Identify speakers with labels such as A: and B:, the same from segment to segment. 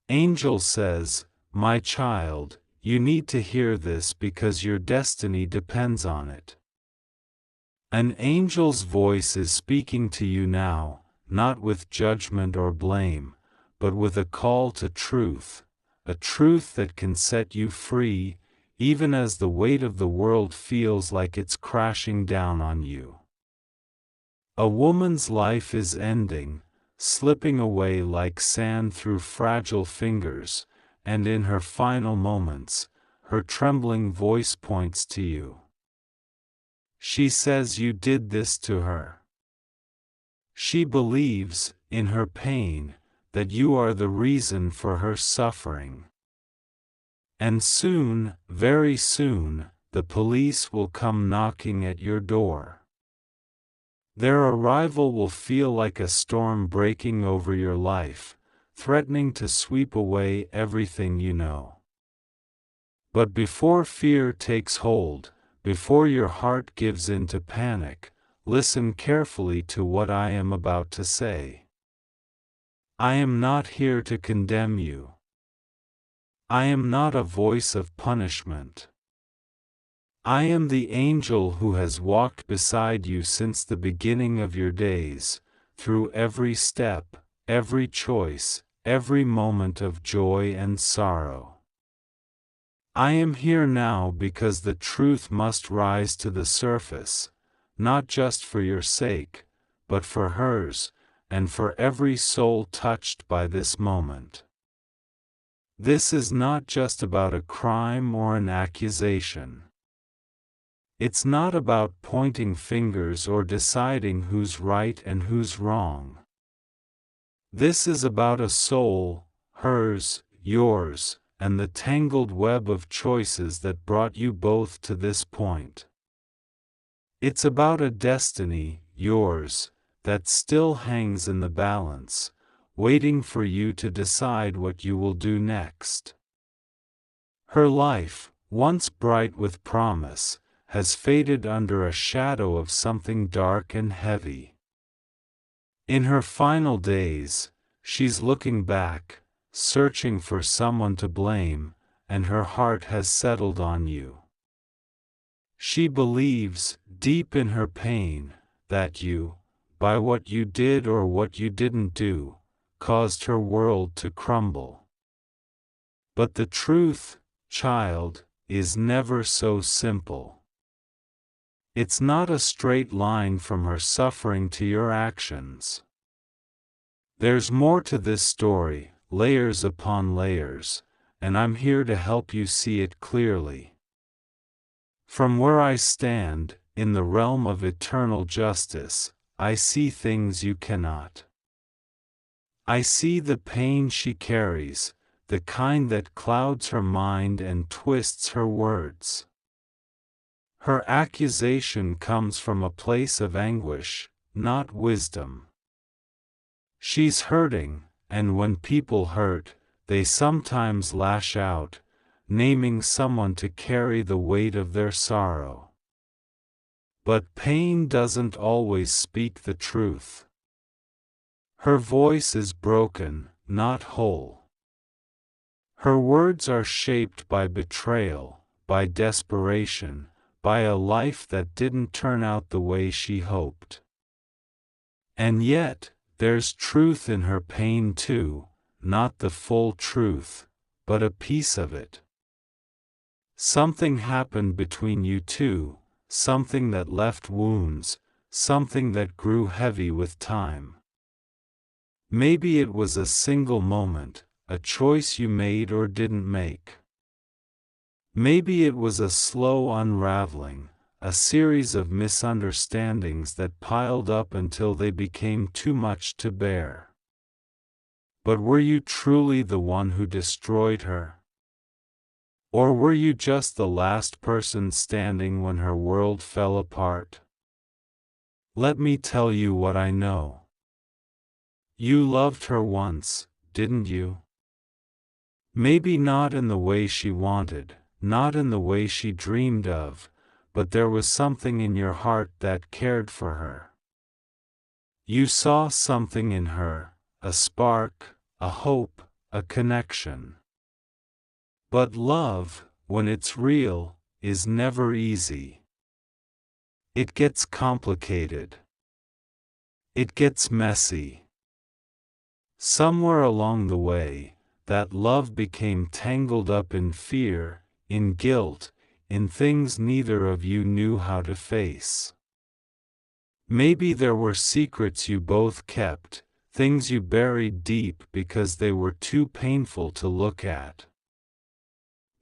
A: Angel says, "My child, you need to hear this because your destiny depends on it." An angel's voice is speaking to you now, not with judgment or blame, but with a call to truth, a truth that can set you free, even as the weight of the world feels like it's crashing down on you. A woman's life is ending, slipping away like sand through fragile fingers, and in her final moments, her trembling voice points to you. She says you did this to her. She believes, in her pain, that you are the reason for her suffering. And soon, very soon, the police will come knocking at your door. Their arrival will feel like a storm breaking over your life, threatening to sweep away everything you know. But before fear takes hold, before your heart gives in to panic, listen carefully to what I am about to say. I am not here to condemn you. I am not a voice of punishment. I am the angel who has walked beside you since the beginning of your days, through every step, every choice, every moment of joy and sorrow. I am here now because the truth must rise to the surface, not just for your sake, but for hers, and for every soul touched by this moment. This is not just about a crime or an accusation. It's not about pointing fingers or deciding who's right and who's wrong. This is about a soul, hers, yours, and the tangled web of choices that brought you both to this point. It's about a destiny, yours, that still hangs in the balance, waiting for you to decide what you will do next. Her life, once bright with promise, has faded under a shadow of something dark and heavy. In her final days, she's looking back, searching for someone to blame, and her heart has settled on you. She believes, deep in her pain, that you, by what you did or what you didn't do, caused her world to crumble. But the truth, child, is never so simple. It's not a straight line from her suffering to your actions. There's more to this story, layers upon layers, and I'm here to help you see it clearly. From where I stand, in the realm of eternal justice, I see things you cannot. I see the pain she carries, the kind that clouds her mind and twists her words. Her accusation comes from a place of anguish, not wisdom. She's hurting, and when people hurt, they sometimes lash out, naming someone to carry the weight of their sorrow. But pain doesn't always speak the truth. Her voice is broken, not whole. Her words are shaped by betrayal, by desperation, by a life that didn't turn out the way she hoped. And yet, there's truth in her pain too, not the full truth, but a piece of it. Something happened between you two, something that left wounds, something that grew heavy with time. Maybe it was a single moment, a choice you made or didn't make. Maybe it was a slow unraveling, a series of misunderstandings that piled up until they became too much to bear. But were you truly the one who destroyed her? Or were you just the last person standing when her world fell apart? Let me tell you what I know. You loved her once, didn't you? Maybe not in the way she wanted, not in the way she dreamed of, but there was something in your heart that cared for her. You saw something in her, a spark, a hope, a connection. But love, when it's real, is never easy. It gets complicated. It gets messy. Somewhere along the way, that love became tangled up in fear, in guilt, in things neither of you knew how to face. Maybe there were secrets you both kept, things you buried deep because they were too painful to look at.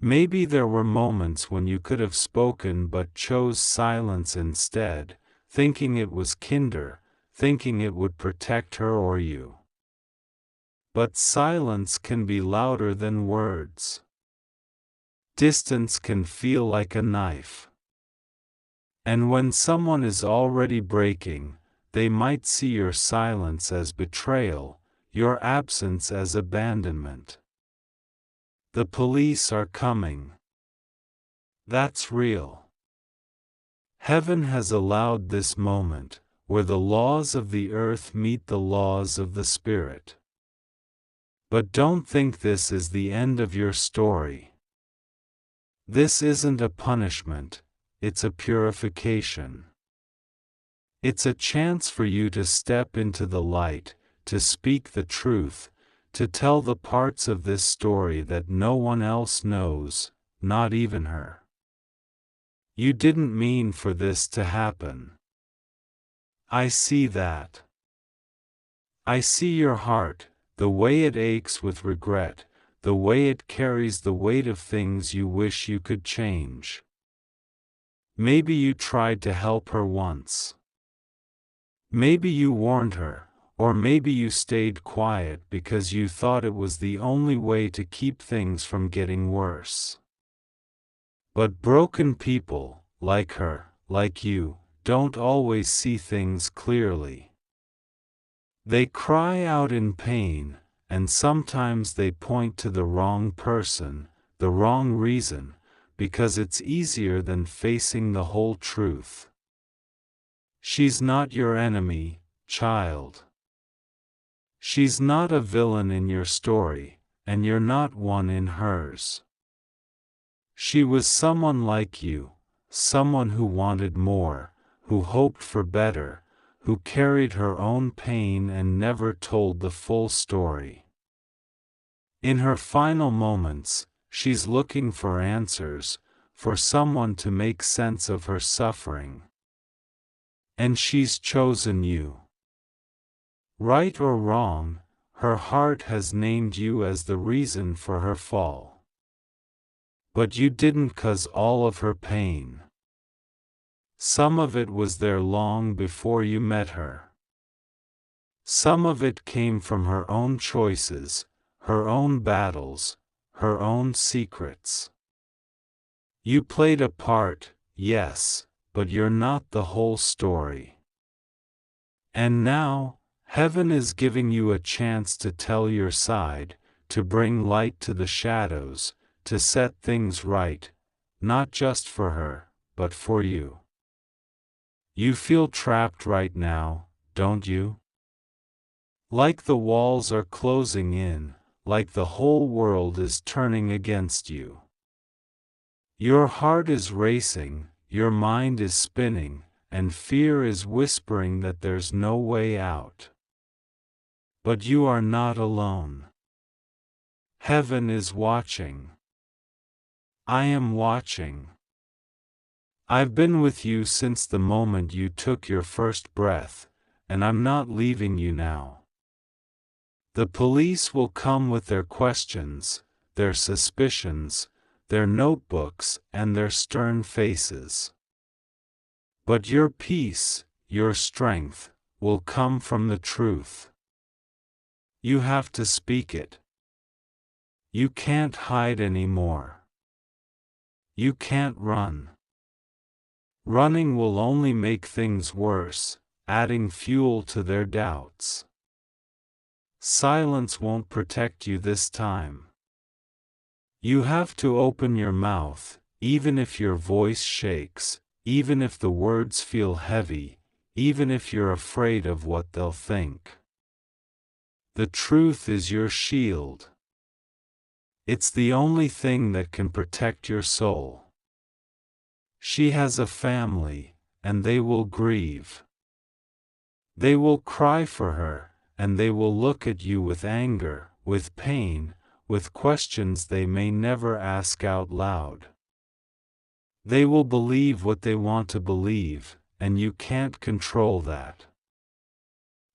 A: Maybe there were moments when you could have spoken but chose silence instead, thinking it was kinder, thinking it would protect her or you. But silence can be louder than words. Distance can feel like a knife. And when someone is already breaking, they might see your silence as betrayal, your absence as abandonment. The police are coming. That's real. Heaven has allowed this moment, where the laws of the earth meet the laws of the spirit. But don't think this is the end of your story. This isn't a punishment, it's a purification. It's a chance for you to step into the light, to speak the truth, to tell the parts of this story that no one else knows, not even her. You didn't mean for this to happen. I see that. I see your heart, the way it aches with regret, the way it carries the weight of things you wish you could change. Maybe you tried to help her once. Maybe you warned her, or maybe you stayed quiet because you thought it was the only way to keep things from getting worse. But broken people, like her, like you, don't always see things clearly. They cry out in pain, and sometimes they point to the wrong person, the wrong reason, because it's easier than facing the whole truth. She's not your enemy, child. She's not a villain in your story, and you're not one in hers. She was someone like you, someone who wanted more, who hoped for better, who carried her own pain and never told the full story. In her final moments, she's looking for answers, for someone to make sense of her suffering. And she's chosen you. Right or wrong, her heart has named you as the reason for her fall. But you didn't cause all of her pain. Some of it was there long before you met her. Some of it came from her own choices, her own battles, her own secrets. You played a part, yes, but you're not the whole story. And now, heaven is giving you a chance to tell your side, to bring light to the shadows, to set things right, not just for her, but for you. You feel trapped right now, don't you? Like the walls are closing in, like the whole world is turning against you. Your heart is racing, your mind is spinning, and fear is whispering that there's no way out. But you are not alone. Heaven is watching. I am watching. I've been with you since the moment you took your first breath, and I'm not leaving you now. The police will come with their questions, their suspicions, their notebooks and their stern faces. But your peace, your strength, will come from the truth. You have to speak it. You can't hide anymore. You can't run. Running will only make things worse, adding fuel to their doubts. Silence won't protect you this time. You have to open your mouth, even if your voice shakes, even if the words feel heavy, even if you're afraid of what they'll think. The truth is your shield. It's the only thing that can protect your soul. She has a family, and they will grieve. They will cry for her, and they will look at you with anger, with pain, with questions they may never ask out loud. They will believe what they want to believe, and you can't control that.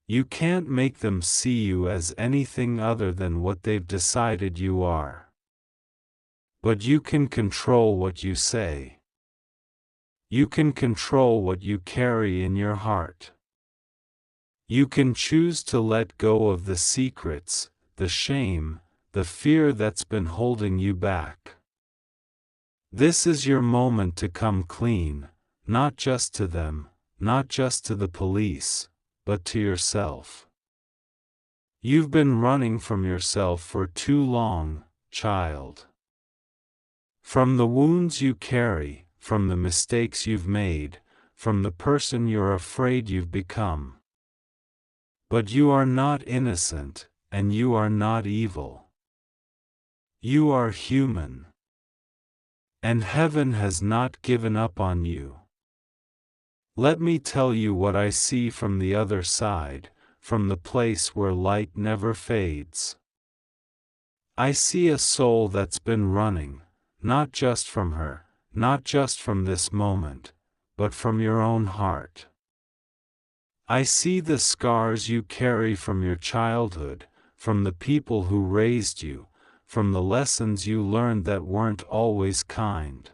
A: You can't make them see you as anything other than what they've decided you are. But you can control what you say. You can control what you carry in your heart. You can choose to let go of the secrets, the shame, the fear that's been holding you back. This is your moment to come clean, not just to them, not just to the police, but to yourself. You've been running from yourself for too long, child. From the wounds you carry, from the mistakes you've made, from the person you're afraid you've become. But you are not innocent, and you are not evil. You are human. And heaven has not given up on you. Let me tell you what I see from the other side, from the place where light never fades. I see a soul that's been running, not just from her, not just from this moment, but from your own heart. I see the scars you carry from your childhood, from the people who raised you, from the lessons you learned that weren't always kind.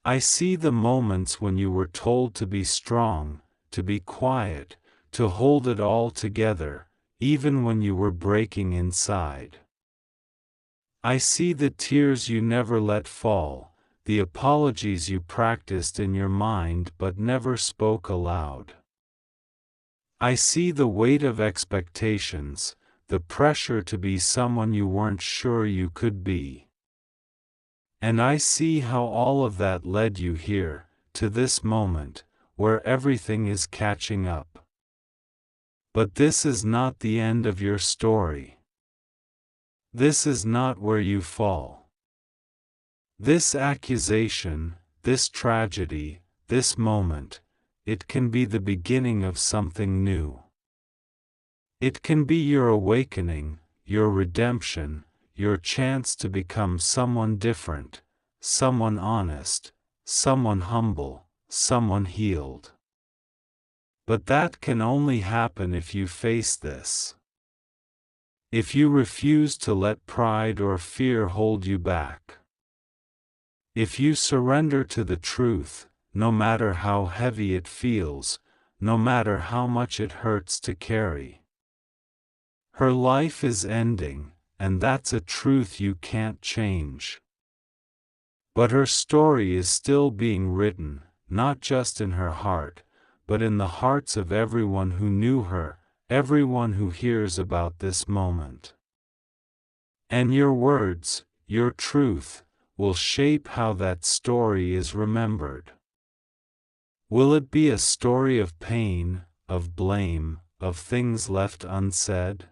A: I see the moments when you were told to be strong, to be quiet, to hold it all together, even when you were breaking inside. I see the tears you never let fall, the apologies you practiced in your mind but never spoke aloud. I see the weight of expectations, the pressure to be someone you weren't sure you could be. And I see how all of that led you here, to this moment, where everything is catching up. But this is not the end of your story. This is not where you fall. This accusation, this tragedy, this moment, it can be the beginning of something new. It can be your awakening, your redemption, your chance to become someone different, someone honest, someone humble, someone healed. But that can only happen if you face this. If you refuse to let pride or fear hold you back. If you surrender to the truth, no matter how heavy it feels, no matter how much it hurts to carry. Her life is ending, and that's a truth you can't change. But her story is still being written, not just in her heart, but in the hearts of everyone who knew her, everyone who hears about this moment. And your words, your truth, will shape how that story is remembered. Will it be a story of pain, of blame, of things left unsaid?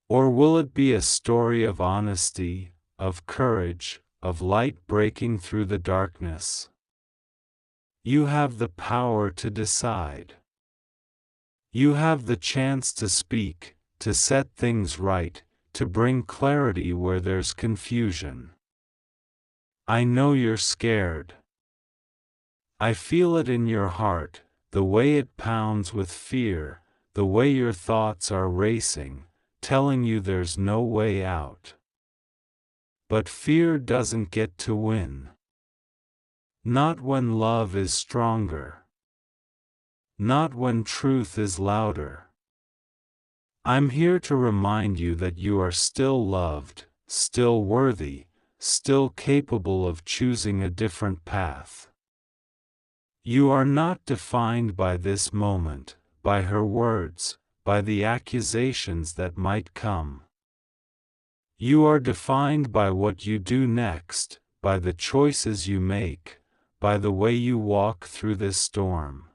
A: Or will it be a story of honesty, of courage, of light breaking through the darkness? You have the power to decide. You have the chance to speak, to set things right, to bring clarity where there's confusion. I know you're scared. I feel it in your heart, the way it pounds with fear, the way your thoughts are racing, telling you there's no way out. But fear doesn't get to win. Not when love is stronger. Not when truth is louder. I'm here to remind you that you are still loved, still worthy, still capable of choosing a different path. You are not defined by this moment, by her words, by the accusations that might come. You are defined by what you do next, by the choices you make, by the way you walk through this storm.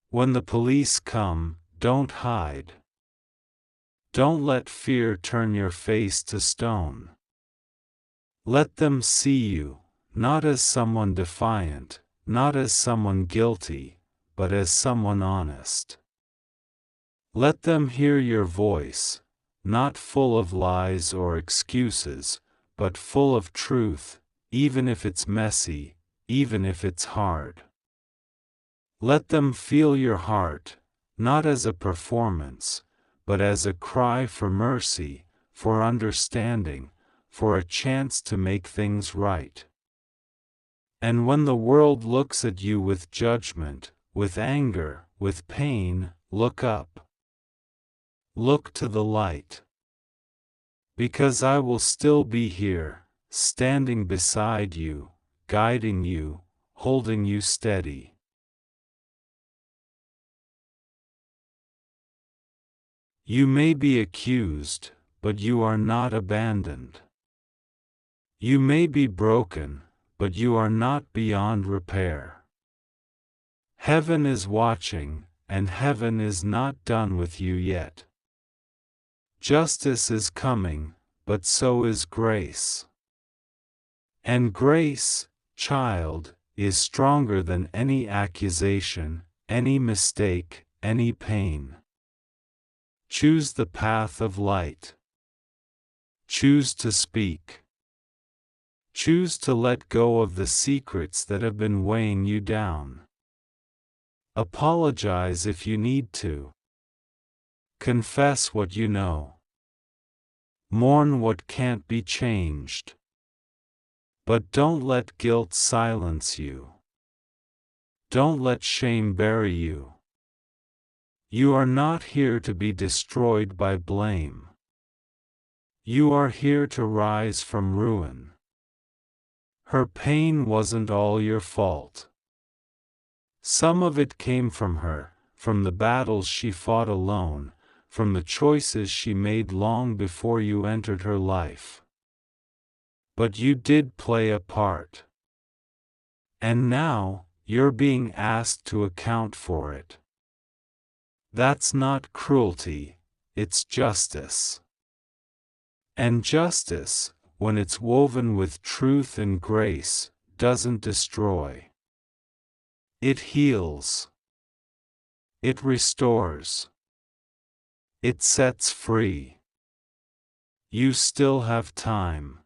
A: When the police come, don't hide. Don't let fear turn your face to stone. Let them see you, not as someone defiant, not as someone guilty, but as someone honest. Let them hear your voice, not full of lies or excuses, but full of truth, even if it's messy, even if it's hard. Let them feel your heart, not as a performance, but as a cry for mercy, for understanding, for a chance to make things right. And when the world looks at you with judgment, with anger, with pain, look up. Look to the light. Because I will still be here, standing beside you, guiding you, holding you steady. You may be accused, but you are not abandoned. You may be broken, but you are not beyond repair. Heaven is watching, and heaven is not done with you yet. Justice is coming, but so is grace. And grace, child, is stronger than any accusation, any mistake, any pain. Choose the path of light. Choose to speak. Choose to let go of the secrets that have been weighing you down. Apologize if you need to. Confess what you know. Mourn what can't be changed. But don't let guilt silence you. Don't let shame bury you. You are not here to be destroyed by blame. You are here to rise from ruin. Her pain wasn't all your fault. Some of it came from her, from the battles she fought alone, from the choices she made long before you entered her life. But you did play a part. And now, you're being asked to account for it. That's not cruelty, it's justice. And justice, when it's woven with truth and grace, doesn't destroy. It heals. It restores. It sets free. You still have time.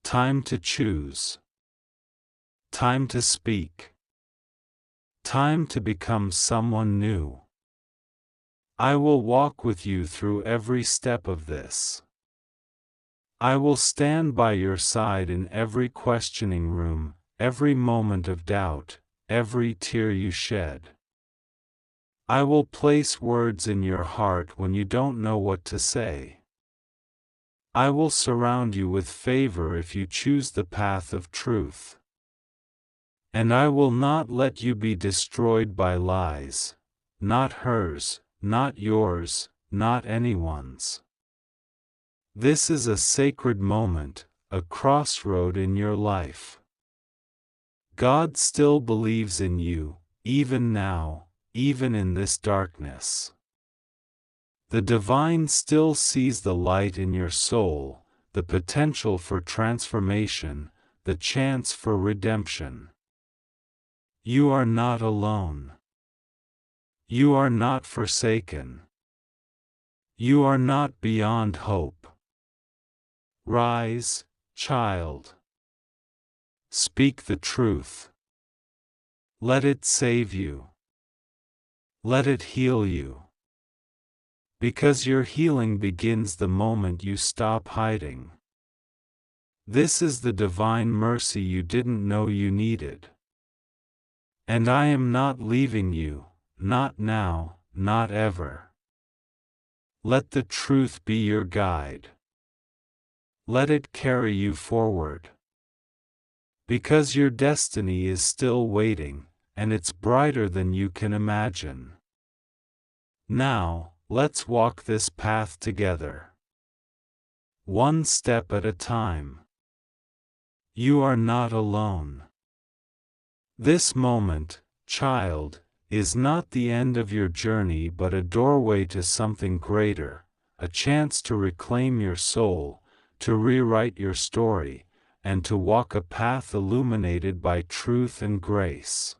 A: Time to choose. Time to speak. Time to become someone new. I will walk with you through every step of this. I will stand by your side in every questioning room, every moment of doubt, every tear you shed. I will place words in your heart when you don't know what to say. I will surround you with favor if you choose the path of truth. And I will not let you be destroyed by lies, not hers, not yours, not anyone's. This is a sacred moment, a crossroad in your life. God still believes in you, even now, even in this darkness. The divine still sees the light in your soul, the potential for transformation, the chance for redemption. You are not alone. You are not forsaken. You are not beyond hope. Rise, child. Speak the truth. Let it save you. Let it heal you. Because your healing begins the moment you stop hiding. This is the divine mercy you didn't know you needed. And I am not leaving you, not now, not ever. Let the truth be your guide. Let it carry you forward. Because your destiny is still waiting, and it's brighter than you can imagine. Now, let's walk this path together. One step at a time. You are not alone. This moment, child, is not the end of your journey but a doorway to something greater, a chance to reclaim your soul, to rewrite your story, and to walk a path illuminated by truth and grace.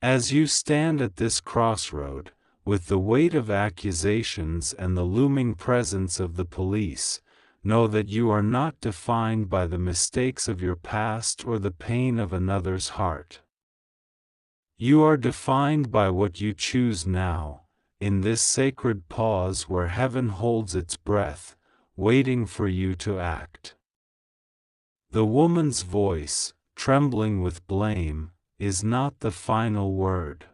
A: As you stand at this crossroad, with the weight of accusations and the looming presence of the police, know that you are not defined by the mistakes of your past or the pain of another's heart. You are defined by what you choose now, in this sacred pause where heaven holds its breath, waiting for you to act. The woman's voice, trembling with blame, is not the final word.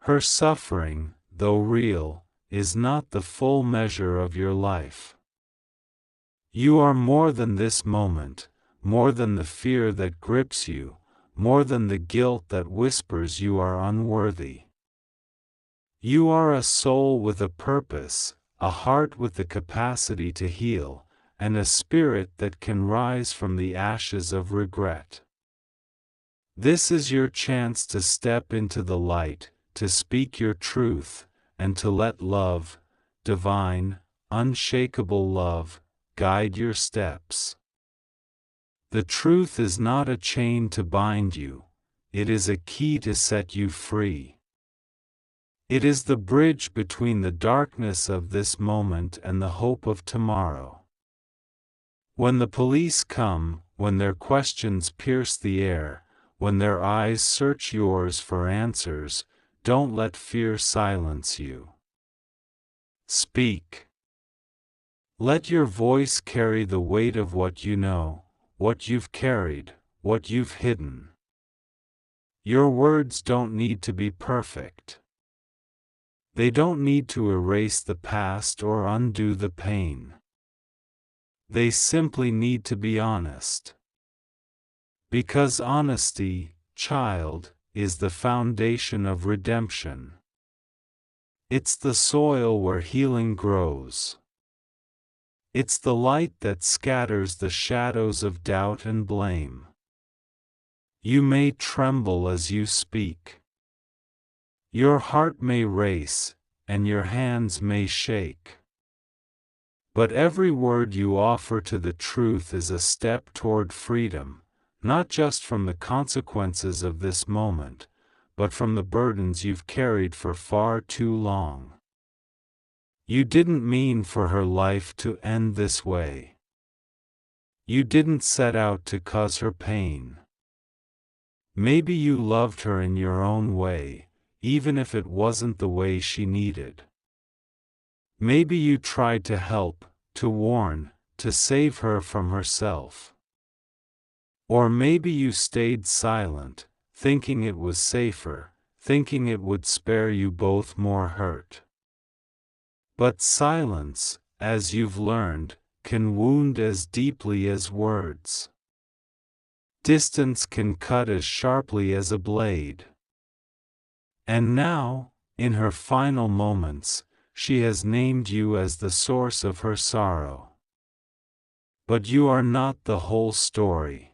A: Her suffering, though real, is not the full measure of your life. You are more than this moment, more than the fear that grips you, more than the guilt that whispers you are unworthy. You are a soul with a purpose, a heart with the capacity to heal, and a spirit that can rise from the ashes of regret. This is your chance to step into the light, to speak your truth, and to let love, divine, unshakable love, guide your steps. The truth is not a chain to bind you, it is a key to set you free. It is the bridge between the darkness of this moment and the hope of tomorrow. When the police come, when their questions pierce the air, when their eyes search yours for answers, don't let fear silence you. Speak. Let your voice carry the weight of what you know, what you've carried, what you've hidden. Your words don't need to be perfect. They don't need to erase the past or undo the pain. They simply need to be honest. Because honesty, child, is the foundation of redemption. It's the soil where healing grows. It's the light that scatters the shadows of doubt and blame. You may tremble as you speak. Your heart may race, and your hands may shake. But every word you offer to the truth is a step toward freedom, not just from the consequences of this moment, but from the burdens you've carried for far too long. You didn't mean for her life to end this way. You didn't set out to cause her pain. Maybe you loved her in your own way, even if it wasn't the way she needed. Maybe you tried to help, to warn, to save her from herself. Or maybe you stayed silent, thinking it was safer, thinking it would spare you both more hurt. But silence, as you've learned, can wound as deeply as words. Distance can cut as sharply as a blade. And now, in her final moments, she has named you as the source of her sorrow. But you are not the whole story.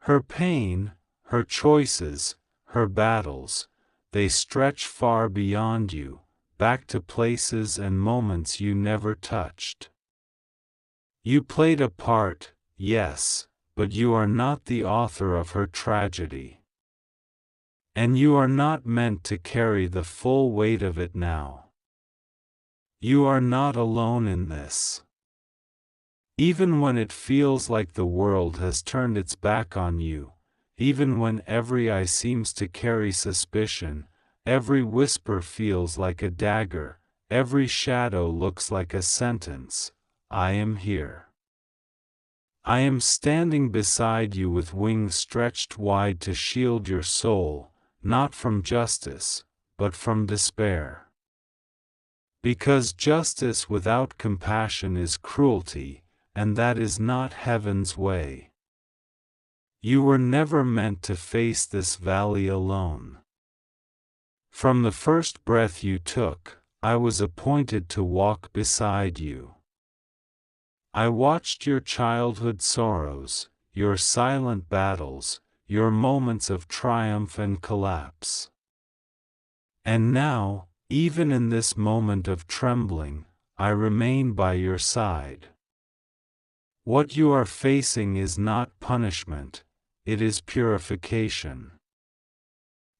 A: Her pain, her choices, her battles, they stretch far beyond you, back to places and moments you never touched. You played a part, yes, but you are not the author of her tragedy. And you are not meant to carry the full weight of it now. You are not alone in this. Even when it feels like the world has turned its back on you, even when every eye seems to carry suspicion, every whisper feels like a dagger, every shadow looks like a sentence, I am here. I am standing beside you with wings stretched wide to shield your soul, not from justice, but from despair. Because justice without compassion is cruelty, and that is not heaven's way. You were never meant to face this valley alone. From the first breath you took, I was appointed to walk beside you. I watched your childhood sorrows, your silent battles, your moments of triumph and collapse. And now, Even in this moment of trembling, I remain by your side. What you are facing is not punishment, it is purification.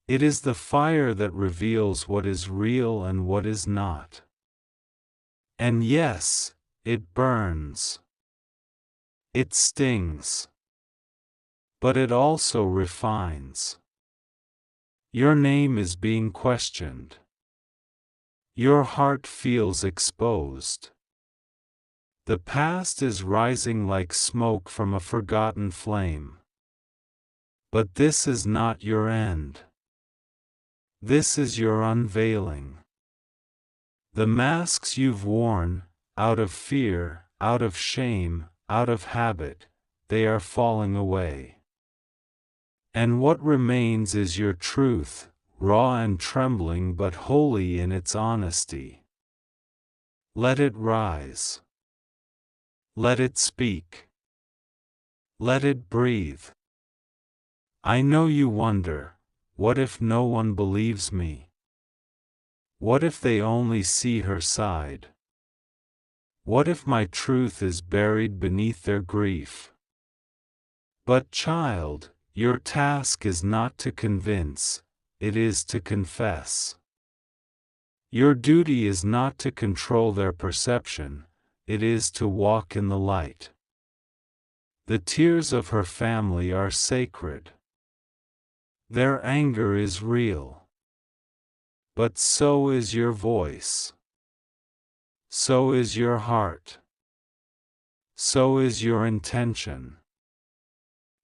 A: It is the fire that reveals what is real and what is not. And yes, it burns. It stings. But it also refines. Your name is being questioned. Your heart feels exposed. The past is rising like smoke from a forgotten flame. But this is not your end. This is your unveiling. The masks you've worn, out of fear, out of shame, out of habit, they are falling away. And what remains is your truth, raw and trembling but holy in its honesty. Let it rise. Let it speak. Let it breathe. I know you wonder, what if no one believes me? What if they only see her side? What if my truth is buried beneath their grief? But child, your task is not to convince, it is to confess. Your duty is not to control their perception, it is to walk in the light. The tears of her family are sacred. Their anger is real. But so is your voice. So is your heart. So is your intention.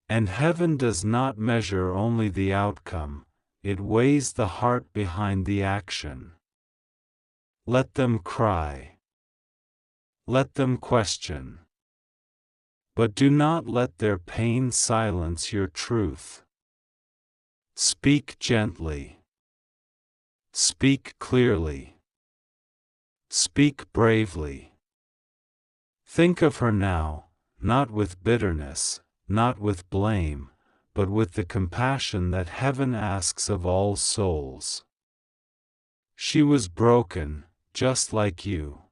A: And heaven does not measure only the outcome, it weighs the heart behind the action. Let them cry. Let them question. But do not let their pain silence your truth. Speak gently. Speak clearly. Speak bravely. Think of her now, not with bitterness, not with blame, but with the compassion that heaven asks of all souls. She was broken, just like you.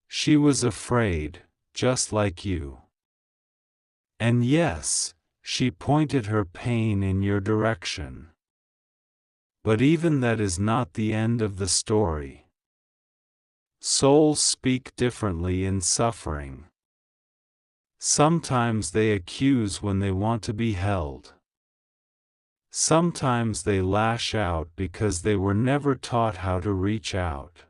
A: She was afraid, just like you. And yes, she pointed her pain in your direction. But even that is not the end of the story. Souls speak differently in suffering. Sometimes they accuse when they want to be held. Sometimes they lash out because they were never taught how to reach out.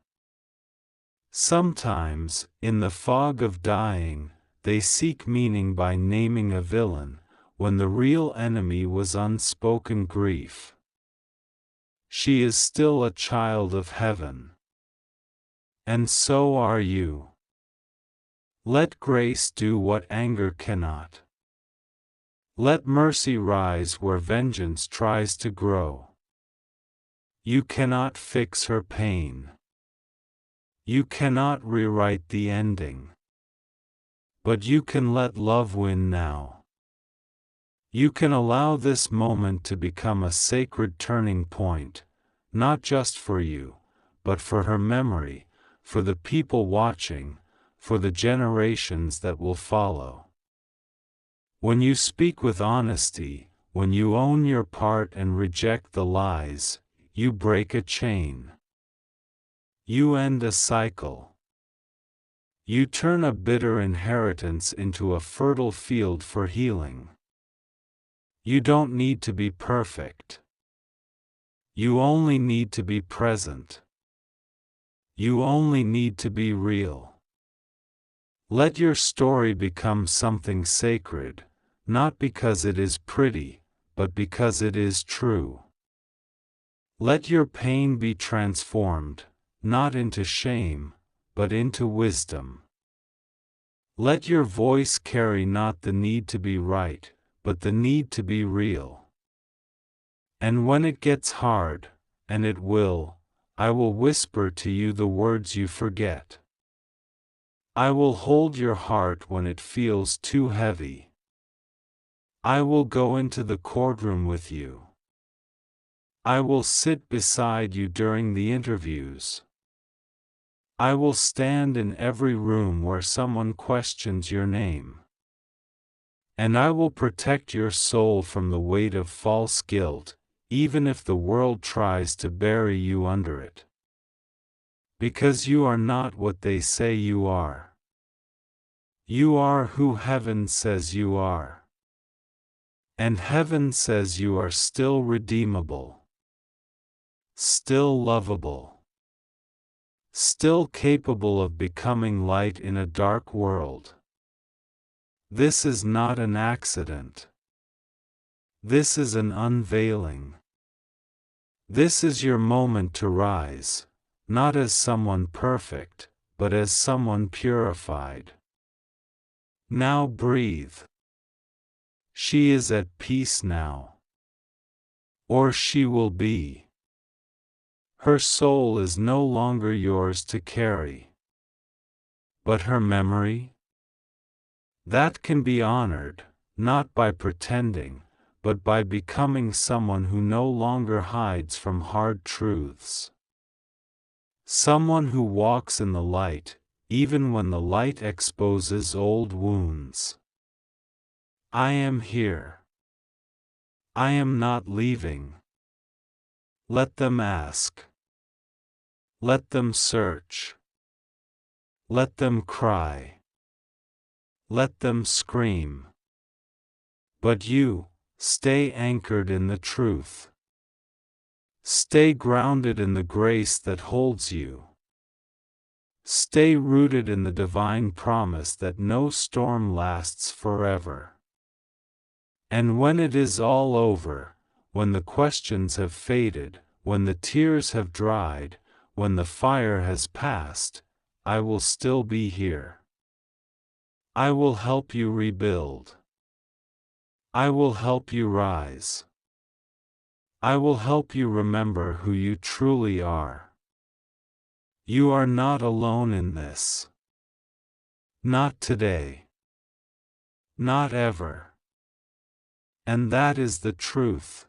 A: Sometimes, in the fog of dying, they seek meaning by naming a villain, when the real enemy was unspoken grief. She is still a child of heaven. And so are you. Let grace do what anger cannot. Let mercy rise where vengeance tries to grow. You cannot fix her pain. You cannot rewrite the ending. But you can let love win now. You can allow this moment to become a sacred turning point, not just for you, but for her memory, for the people watching, for the generations that will follow. When you speak with honesty, when you own your part and reject the lies, you break a chain. You end a cycle. You turn a bitter inheritance into a fertile field for healing. You don't need to be perfect. You only need to be present. You only need to be real. Let your story become something sacred, not because it is pretty, but because it is true. Let your pain be transformed, not into shame, but into wisdom. Let your voice carry not the need to be right, but the need to be real. And when it gets hard, and it will, I will whisper to you the words you forget. I will hold your heart when it feels too heavy. I will go into the courtroom with you. I will sit beside you during the interviews. I will stand in every room where someone questions your name. And I will protect your soul from the weight of false guilt, even if the world tries to bury you under it. Because you are not what they say you are. You are who heaven says you are. And heaven says you are still redeemable, still lovable, still capable of becoming light in a dark world. This is not an accident. This is an unveiling. This is your moment to rise, not as someone perfect, but as someone purified. Now breathe. She is at peace now. Or she will be. Her soul is no longer yours to carry. But her memory? That can be honored, not by pretending, but by becoming someone who no longer hides from hard truths. Someone who walks in the light, even when the light exposes old wounds. I am here. I am not leaving. Let them ask. Let them search. Let them cry. Let them scream. But you, stay anchored in the truth. Stay grounded in the grace that holds you. Stay rooted in the divine promise that no storm lasts forever. And when it is all over, when the questions have faded, when the tears have dried, when the fire has passed, I will still be here. I will help you rebuild. I will help you rise. I will help you remember who you truly are. You are not alone in this. Not today. Not ever. And that is the truth.